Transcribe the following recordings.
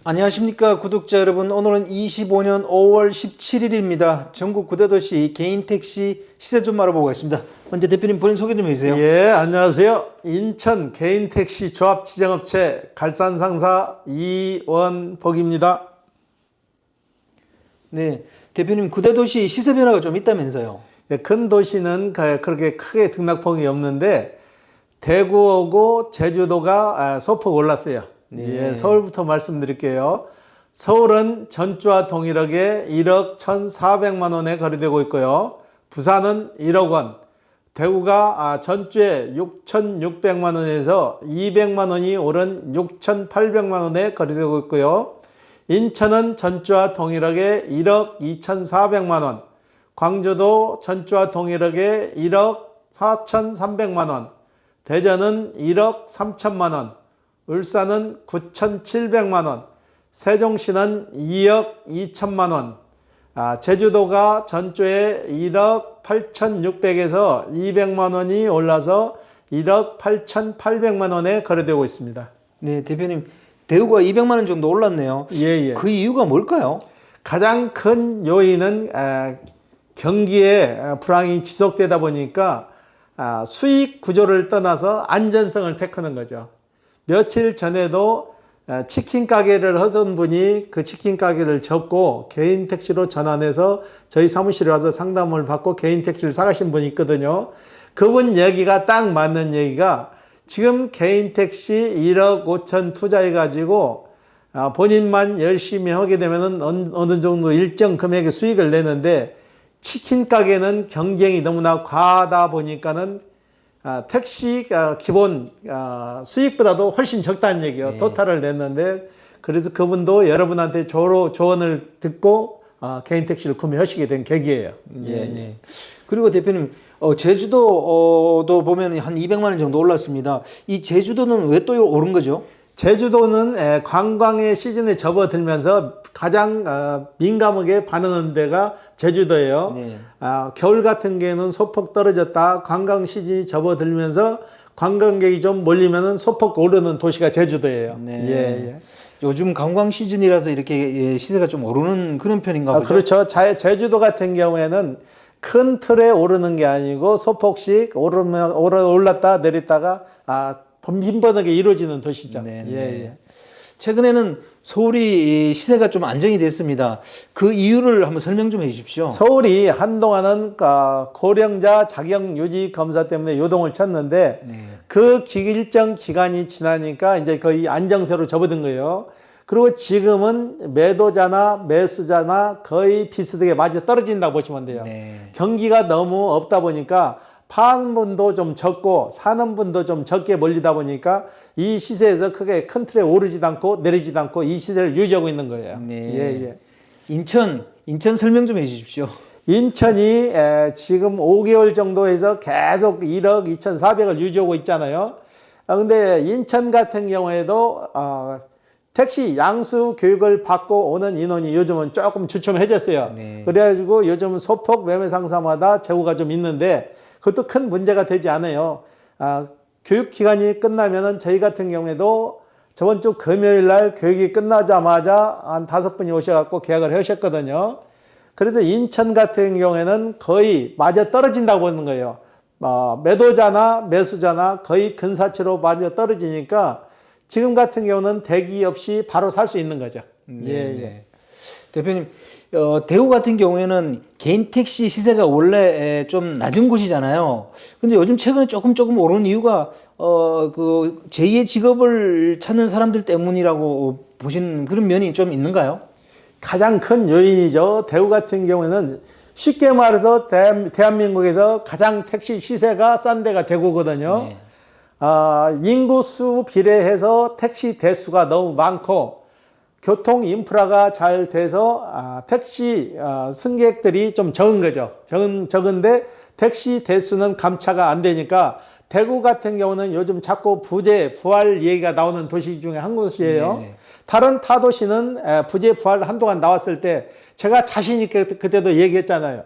안녕하십니까 구독자 여러분. 오늘은 25년 5월 17일입니다. 전국 9대도시 개인택시 시세 좀 알아보겠습니다. 먼저 대표님 본인 소개 좀 해주세요. 예, 안녕하세요. 인천 개인택시 조합 지정업체 갈산상사 이원복입니다. 네, 대표님 9대도시 시세 변화가 좀 있다면서요. 예, 큰 도시는 그렇게 크게 등락폭이 없는데 대구하고 제주도가 소폭 올랐어요. 네. 예, 서울부터 말씀드릴게요. 서울은 전주와 동일하게 1억 1,400만 원에 거래되고 있고요. 부산은 1억 원, 대구가 전주에 6,600만 원에서 200만 원이 오른 6,800만 원에 거래되고 있고요. 인천은 전주와 동일하게 1억 2,400만 원, 광주도 전주와 동일하게 1억 4,300만 원, 대전은 1억 3천만 원, 울산은 9,700만 원, 세종시는 2억 2천만 원, 제주도가 전주에 1억 8,600에서 200만 원이 올라서 1억 8,800만 원에 거래되고 있습니다. 네, 대표님 대우가 200만 원 정도 올랐네요. 예. 그 이유가 뭘까요? 가장 큰 요인은 경기의 불황이 지속되다 보니까 수익 구조를 떠나서 안전성을 택하는 거죠. 며칠 전에도 치킨 가게를 하던 분이 그 치킨 가게를 접고 개인 택시로 전환해서 저희 사무실에 와서 상담을 받고 개인 택시를 사가신 분이 있거든요. 그분 얘기가 딱 맞는 얘기가 지금 개인 택시 1억 5천 투자해 가지고 본인만 열심히 하게 되면은 어느 정도 일정 금액의 수익을 내는데 치킨 가게는 경쟁이 너무나 과하다 보니까는 택시 기본 수익보다도 훨씬 적다는 얘기예요. 토탈을 냈는데 그래서 그분도 여러분한테 조언을 듣고 개인 택시를 구매하시게 된 계기예요. 네. 그리고 대표님 제주도도 보면 한 200만 원 정도 올랐습니다. 이 제주도는 왜 또 오른 거죠? 제주도는 관광의 시즌에 접어들면서 가장 민감하게 반응한 데가 제주도예요. 네. 겨울 같은 경우에는 소폭 떨어졌다. 관광 시즌이 접어들면서 관광객이 좀 몰리면은 소폭 오르는 도시가 제주도예요. 네. 예. 요즘 관광 시즌이라서 이렇게 시세가 좀 오르는 그런 편인가 보죠? 그렇죠. 제주도 같은 경우에는 큰 틀에 오르는 게 아니고 소폭씩 올랐다 내렸다가 빈번하게 이루어지는 도시죠. 네. 예. 최근에는 서울이 시세가 좀 안정이 됐습니다. 그 이유를 한번 설명 좀 해주십시오. 서울이 한동안은 고령자 자격 유지 검사 때문에 요동을 쳤는데 그 일정 기간이 지나니까 이제 거의 안정세로 접어든 거예요. 그리고 지금은 매도자나 매수자나 거의 비슷하게 맞아 떨어진다고 보시면 돼요. 경기가 너무 없다 보니까 파는 분도 좀 적고 사는 분도 좀 적게 몰리다 보니까 이 시세에서 크게 큰 틀에 오르지도 않고 내리지도 않고 이 시세를 유지하고 있는 거예요. 네. 인천 설명 좀 해주십시오. 인천이 지금 5개월 정도에서 계속 1억 2,400을 유지하고 있잖아요. 근데 인천 같은 경우에도 택시 양수 교육을 받고 오는 인원이 요즘은 조금 주춤해졌어요. 그래가지고 요즘은 소폭 매매 상사마다 재고가 좀 있는데 그것도 큰 문제가 되지 않아요. 교육 기간이 끝나면은 저희 같은 경우에도 저번 주 금요일 날 교육이 끝나자마자 한 5분이 오셔갖고 계약을 하셨거든요. 그래서 인천 같은 경우에는 거의 맞아 떨어진다고 하는 거예요. 매도자나 매수자나 거의 근사치로 맞아 떨어지니까 지금 같은 경우는 대기 없이 바로 살 수 있는 거죠. 예. 대표님, 대구 같은 경우에는 개인 택시 시세가 원래 좀 낮은 곳이잖아요. 근데 요즘 최근에 조금 오르는 이유가 그 제2의 직업을 찾는 사람들 때문이라고 보시는 그런 면이 좀 있는가요? 가장 큰 요인이죠. 대구 같은 경우에는 쉽게 말해서 대한민국에서 가장 택시 시세가 싼 데가 대구거든요. 인구수 비례해서 택시 대수가 너무 많고 교통 인프라가 잘 돼서 택시 승객들이 좀 적은 거죠. 적은데 택시 대수는 감차가 안 되니까 대구 같은 경우는 요즘 자꾸 부재, 부활 얘기가 나오는 도시 중에 한 곳이에요. 다른 타 도시는 부재, 부활 한동안 나왔을 때 제가 자신 있게 그때도 얘기했잖아요.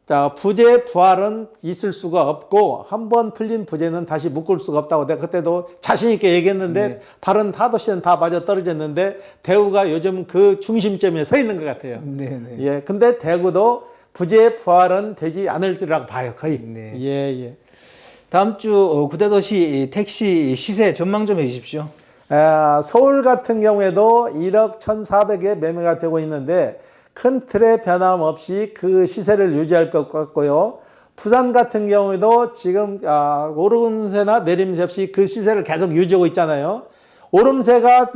자, 부재 부활은 있을 수가 없고 한 번 풀린 부재는 다시 묶을 수가 없다고 내가 그때도 자신 있게 얘기했는데 네. 다른 타도시는 다 맞아 떨어졌는데 대구가 요즘 그 중심점에 서 있는 것 같아요. 네네. 예, 근데 대구도 부재 부활은 되지 않을지라고 봐요, 거의. 네. 예, 예. 다음 주 구대도시 택시 시세 전망 좀 해주십시오. 서울 같은 경우에도 1억 1,400에 매매가 되고 있는데 큰 틀의 변함없이 그 시세를 유지할 것 같고요. 부산 같은 경우에도 지금 오름세나 내림세 없이 그 시세를 계속 유지하고 있잖아요. 오름세가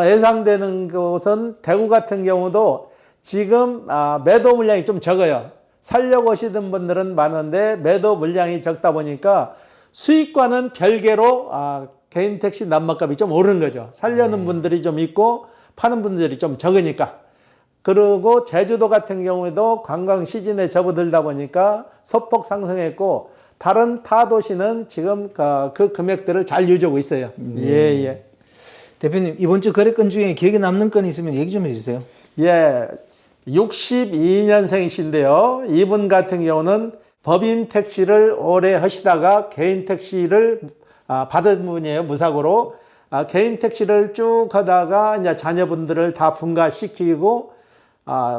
예상되는 곳은 대구 같은 경우도 지금 매도 물량이 좀 적어요. 살려고 하시던 분들은 많은데 매도 물량이 적다 보니까 수익과는 별개로 개인 택시 난방값이 좀 오르는 거죠. 살려는 분들이 좀 있고 파는 분들이 좀 적으니까. 그리고 제주도 같은 경우에도 관광 시즌에 접어들다 보니까 소폭 상승했고 다른 타 도시는 지금 그 금액들을 잘 유지하고 있어요. 예, 예. 대표님 이번 주 거래건 중에 기억에 남는 건이 있으면 얘기 좀 해주세요. 예. 62년생이신데요. 이분 같은 경우는 법인 택시를 오래 하시다가 개인 택시를 받은 분이에요. 무사고로. 개인 택시를 쭉 하다가 이제 자녀분들을 다 분가시키고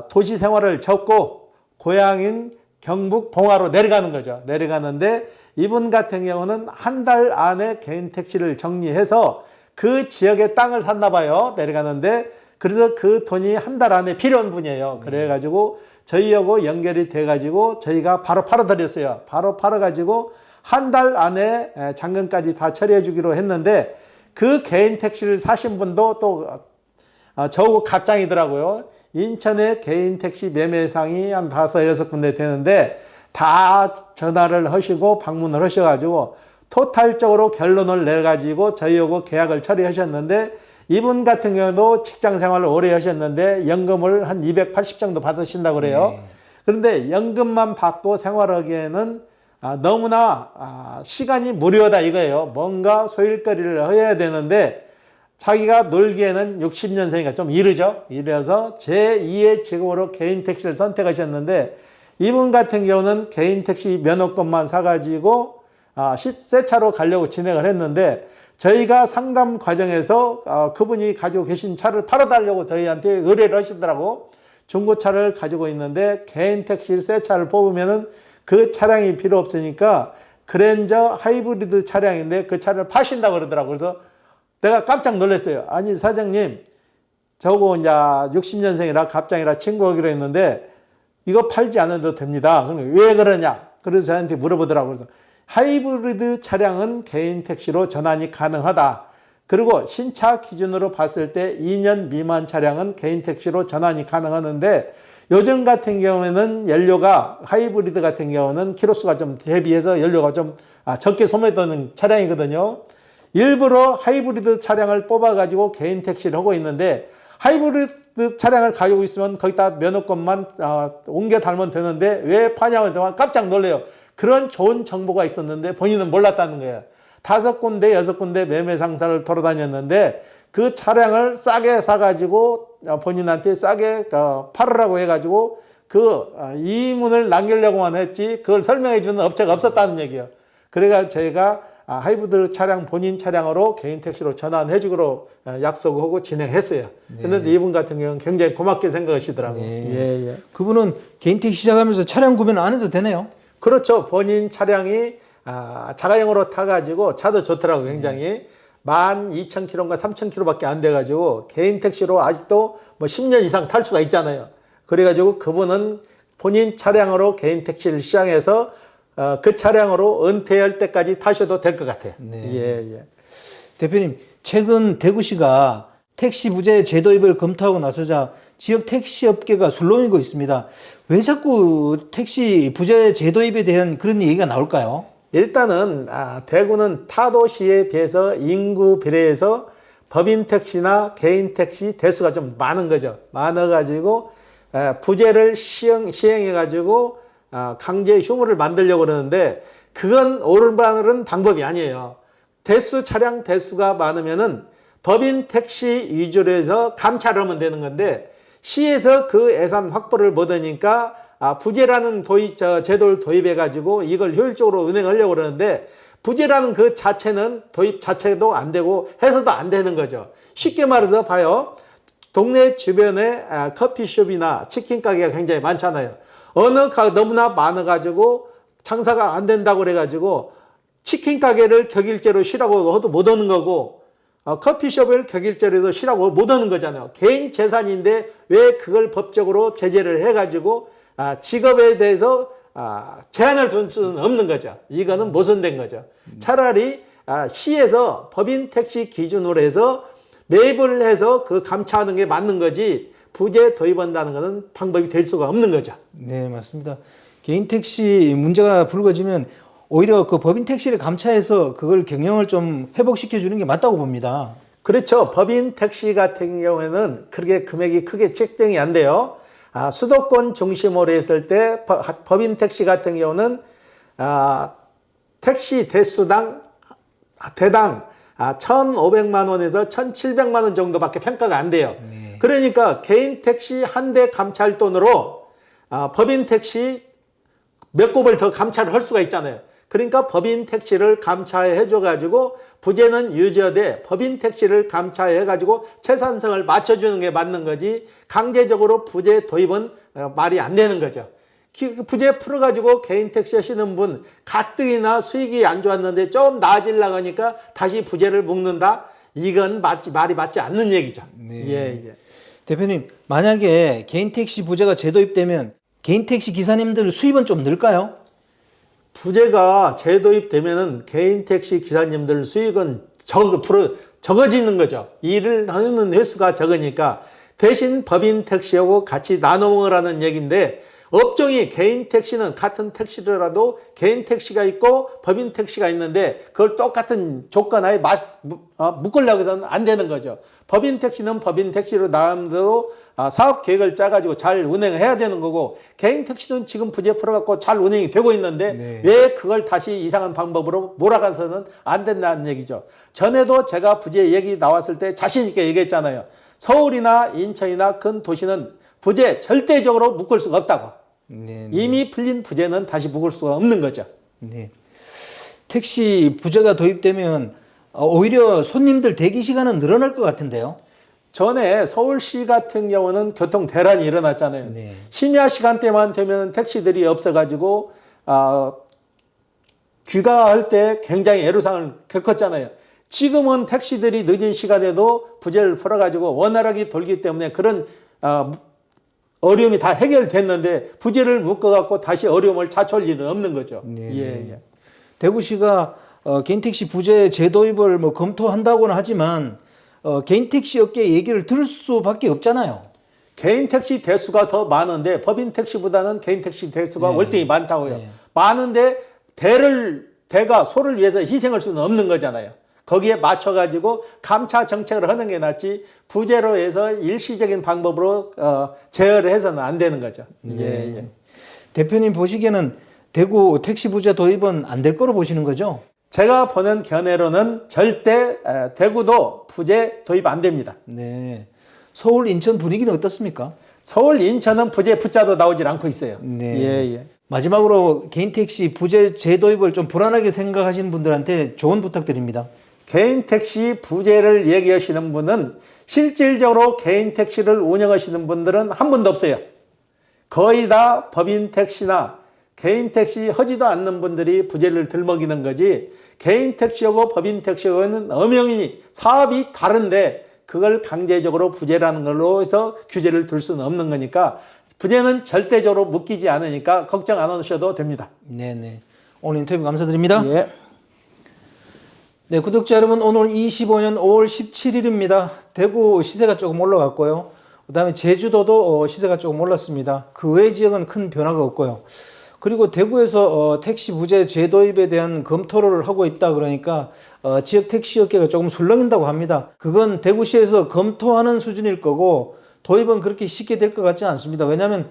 도시 생활을 접고 고향인 경북 봉화로 내려가는 거죠. 내려가는데 이분 같은 경우는 한 달 안에 개인 택시를 정리해서 그 지역에 땅을 샀나 봐요. 내려가는데 그래서 그 돈이 한 달 안에 필요한 분이에요. 그래가지고 저희하고 연결이 돼가지고 저희가 바로 팔아드렸어요. 바로 팔아가지고 한 달 안에 잔금까지 다 처리해 주기로 했는데 그 개인 택시를 사신 분도 또 저하고 갑장이더라고요. 인천에 개인 택시 매매상이 한 5, 6군데 되는데 다 전화를 하시고 방문을 하셔가지고 토탈적으로 결론을 내가지고 저희하고 계약을 처리하셨는데 이분 같은 경우도 직장 생활을 오래 하셨는데 연금을 한 280 정도 받으신다고 그래요. 네. 그런데 연금만 받고 생활하기에는 너무나 시간이 무료하다 이거예요. 뭔가 소일거리를 해야 되는데 자기가 놀기에는 60년생이니까 좀 이르죠. 이래서 제2의 직업으로 개인 택시를 선택하셨는데 이분 같은 경우는 개인 택시 면허권만 사가지고 새 차로 가려고 진행을 했는데 저희가 상담 과정에서 그분이 가지고 계신 차를 팔아달라고 저희한테 의뢰를 하시더라고. 중고차를 가지고 있는데 개인 택시 새 차를 뽑으면은 그 차량이 필요 없으니까 그랜저 하이브리드 차량인데 그 차를 파신다고 그러더라고. 그래서 내가 깜짝 놀랐어요. 아니 사장님 저거 이제 60년생이라 갑장이라 친구하기로 했는데 이거 팔지 않아도 됩니다. 그럼 왜 그러냐? 그래서 저한테 물어보더라고요. 그래서 하이브리드 차량은 개인 택시로 전환이 가능하다. 그리고 신차 기준으로 봤을 때 2년 미만 차량은 개인 택시로 전환이 가능하는데 요즘 같은 경우에는 연료가 하이브리드 같은 경우는 키로수가 좀 대비해서 연료가 좀 적게 소모되는 차량이거든요. 일부러 하이브리드 차량을 뽑아가지고 개인 택시를 하고 있는데 하이브리드 차량을 가지고 있으면 거기다 면허권만 옮겨 달면 되는데 왜 파냐고 했더니 깜짝 놀래요. 그런 좋은 정보가 있었는데 본인은 몰랐다는 거예요. 5군데, 6군데 매매 상사를 돌아다녔는데 그 차량을 싸게 사가지고 본인한테 싸게 팔으라고 해가지고 그 이문을 남기려고만 했지 그걸 설명해 주는 업체가 없었다는 얘기예요. 그래가 저희가 하이브리드 차량 본인 차량으로 개인 택시로 전환해 주기로 약속하고 진행했어요. 그런데 이분 같은 경우는 굉장히 고맙게 생각하시더라고요. 네. 예, 예. 그분은 개인 택시 시작하면서 차량 구매는 안 해도 되네요. 그렇죠. 본인 차량이 자가용으로 타가지고 차도 좋더라고요. 굉장히 12,000km인가 3,000km밖에 안 돼가지고 개인 택시로 아직도 뭐 10년 이상 탈 수가 있잖아요. 그래가지고 그분은 본인 차량으로 개인 택시를 시작해서 그 차량으로 은퇴할 때까지 타셔도 될 것 같아요. 네. 예, 예. 대표님 최근 대구시가 택시 부재 제도입을 검토하고 나서자 지역 택시 업계가 술렁이고 있습니다. 왜 자꾸 택시 부재 제도입에 대한 그런 얘기가 나올까요? 일단은 대구는 타도시에 비해서 인구 비례해서 법인 택시나 개인 택시 대수가 좀 많은 거죠. 많아가지고 부재를 시행해가지고 강제 휴무를 만들려고 그러는데 그건 올바른 방법이 아니에요. 차량 대수가 많으면은 법인 택시 위주로 해서 감찰을 하면 되는 건데 시에서 그 예산 확보를 못하니까 부재라는 제도를 도입해가지고 이걸 효율적으로 운행하려고 그러는데 부재라는 그 자체는 도입 자체도 안 되고 해서도 안 되는 거죠. 쉽게 말해서 봐요. 동네 주변에 커피숍이나 치킨 가게가 굉장히 많잖아요. 어느 너무나 많아가지고 장사가 안 된다고 그래가지고 치킨 가게를 격일제로 쉬라고 해도 못 오는 거고 커피숍을 격일제로도 쉬라고 못 오는 거잖아요. 개인 재산인데 왜 그걸 법적으로 제재를 해가지고 직업에 대해서 제한을 둘 수는 없는 거죠. 이거는 모순된 거죠. 차라리 시에서 법인 택시 기준으로 해서 매입을 해서 그 감차하는 게 맞는 거지 부재 도입한다는 것은 방법이 될 수가 없는 거죠. 네, 맞습니다. 개인 택시 문제가 불거지면 오히려 그 법인 택시를 감차해서 그걸 경영을 좀 회복시켜 주는 게 맞다고 봅니다. 그렇죠. 법인 택시 같은 경우에는 그렇게 금액이 크게 책정이 안 돼요. 수도권 중심으로 했을 때 법인 택시 같은 경우는 택시 대수당 대당 1,500만 원에서 1,700만 원 정도밖에 평가가 안 돼요. 네. 그러니까 개인 택시 한 대 감찰 돈으로 법인 택시 몇 곳을 더 감찰을 할 수가 있잖아요. 그러니까 법인 택시를 감차해 줘가지고 부재는 유지하되 법인 택시를 감차해 가지고 채산성을 맞춰주는 게 맞는 거지 강제적으로 부재 도입은 말이 안 되는 거죠. 부재 풀어가지고 개인 택시 하시는 분 가뜩이나 수익이 안 좋았는데 좀 나아지려고 하니까 다시 부재를 묶는다? 이건 말이 맞지 않는 얘기죠. 네. 예. 대표님, 만약에 개인 택시 부재가 재도입되면 개인 택시 기사님들 수입은 좀 늘까요? 부재가 재도입되면은 개인 택시 기사님들 수익은 적어지는 거죠. 일을 하는 횟수가 적으니까 대신 법인 택시하고 같이 나눠 먹으라는 얘기인데 업종이 개인 택시는 같은 택시더라도 개인 택시가 있고 법인 택시가 있는데 그걸 똑같은 조건 하에 묶으려고 해서는 안 되는 거죠. 법인 택시는 법인 택시로 나름대로 사업 계획을 짜가지고 잘 운행을 해야 되는 거고 개인 택시는 지금 부재 풀어갖고 잘 운행이 되고 있는데 네. 왜 그걸 다시 이상한 방법으로 몰아가서는 안 된다는 얘기죠. 전에도 제가 부재 얘기 나왔을 때 자신 있게 얘기했잖아요. 서울이나 인천이나 큰 도시는 부재 절대적으로 묶을 수가 없다고. 네. 이미 풀린 부재는 다시 묶을 수가 없는 거죠. 네. 택시 부재가 도입되면 오히려 손님들 대기 시간은 늘어날 것 같은데요. 전에 서울시 같은 경우는 교통 대란이 일어났잖아요. 네. 심야 시간대만 되면 택시들이 없어가지고 귀가할 때 굉장히 애로사항을 겪었잖아요. 지금은 택시들이 늦은 시간에도 부재를 풀어가지고 원활하게 돌기 때문에 그런 어려움이 다 해결됐는데 부재를 묶어갖고 다시 어려움을 자초할 일은 없는 거죠. 네. 예. 대구시가 개인 택시 부재 재도입을 뭐 검토한다고는 하지만 개인 택시 업계 얘기를 들을 수밖에 없잖아요. 개인 택시 대수가 더 많은데 법인 택시보다는 개인 택시 대수가 월등히 많다고요. 많은데 대가 소를 위해서 희생할 수는 없는 거잖아요. 거기에 맞춰가지고 감차 정책을 하는 게 낫지 부재로 해서 일시적인 방법으로 제어를 해서는 안 되는 거죠. 예. 대표님 보시기에는 대구 택시 부재 도입은 안 될 거로 보시는 거죠? 제가 보는 견해로는 절대 대구도 부재 도입 안 됩니다. 네. 서울, 인천 분위기는 어떻습니까? 서울, 인천은 부재 붙자도 나오질 않고 있어요. 네. 예. 마지막으로 개인 택시 부재 재도입을 좀 불안하게 생각하시는 분들한테 조언 부탁드립니다. 개인 택시 부재를 얘기하시는 분은 실질적으로 개인 택시를 운영하시는 분들은 한 분도 없어요. 거의 다 법인 택시나 개인 택시 하지도 않는 분들이 부재를 들먹이는 거지 개인 택시하고 법인 택시하고는 엄연히 사업이 다른데 그걸 강제적으로 부재라는 걸로 해서 규제를 둘 수는 없는 거니까 부재는 절대적으로 묶이지 않으니까 걱정 안 하셔도 됩니다. 네네. 오늘 인터뷰 감사드립니다. 예. 네, 구독자 여러분, 오늘 25년 5월 17일입니다. 대구 시세가 조금 올라갔고요. 그 다음에 제주도도 시세가 조금 올랐습니다. 그 외 지역은 큰 변화가 없고요. 그리고 대구에서 택시 부재 재도입에 대한 검토를 하고 있다 그러니까 지역 택시 업계가 조금 술렁인다고 합니다. 그건 대구시에서 검토하는 수준일 거고 도입은 그렇게 쉽게 될 것 같지 않습니다. 왜냐하면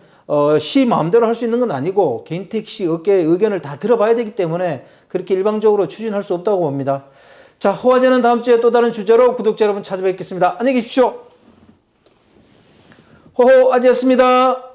시 마음대로 할 수 있는 건 아니고 개인 택시 업계의 의견을 다 들어봐야 되기 때문에 그렇게 일방적으로 추진할 수 없다고 봅니다. 자, 호화제는 다음 주에 또 다른 주제로 구독자 여러분 찾아뵙겠습니다. 안녕히 계십시오. 호호아지였습니다.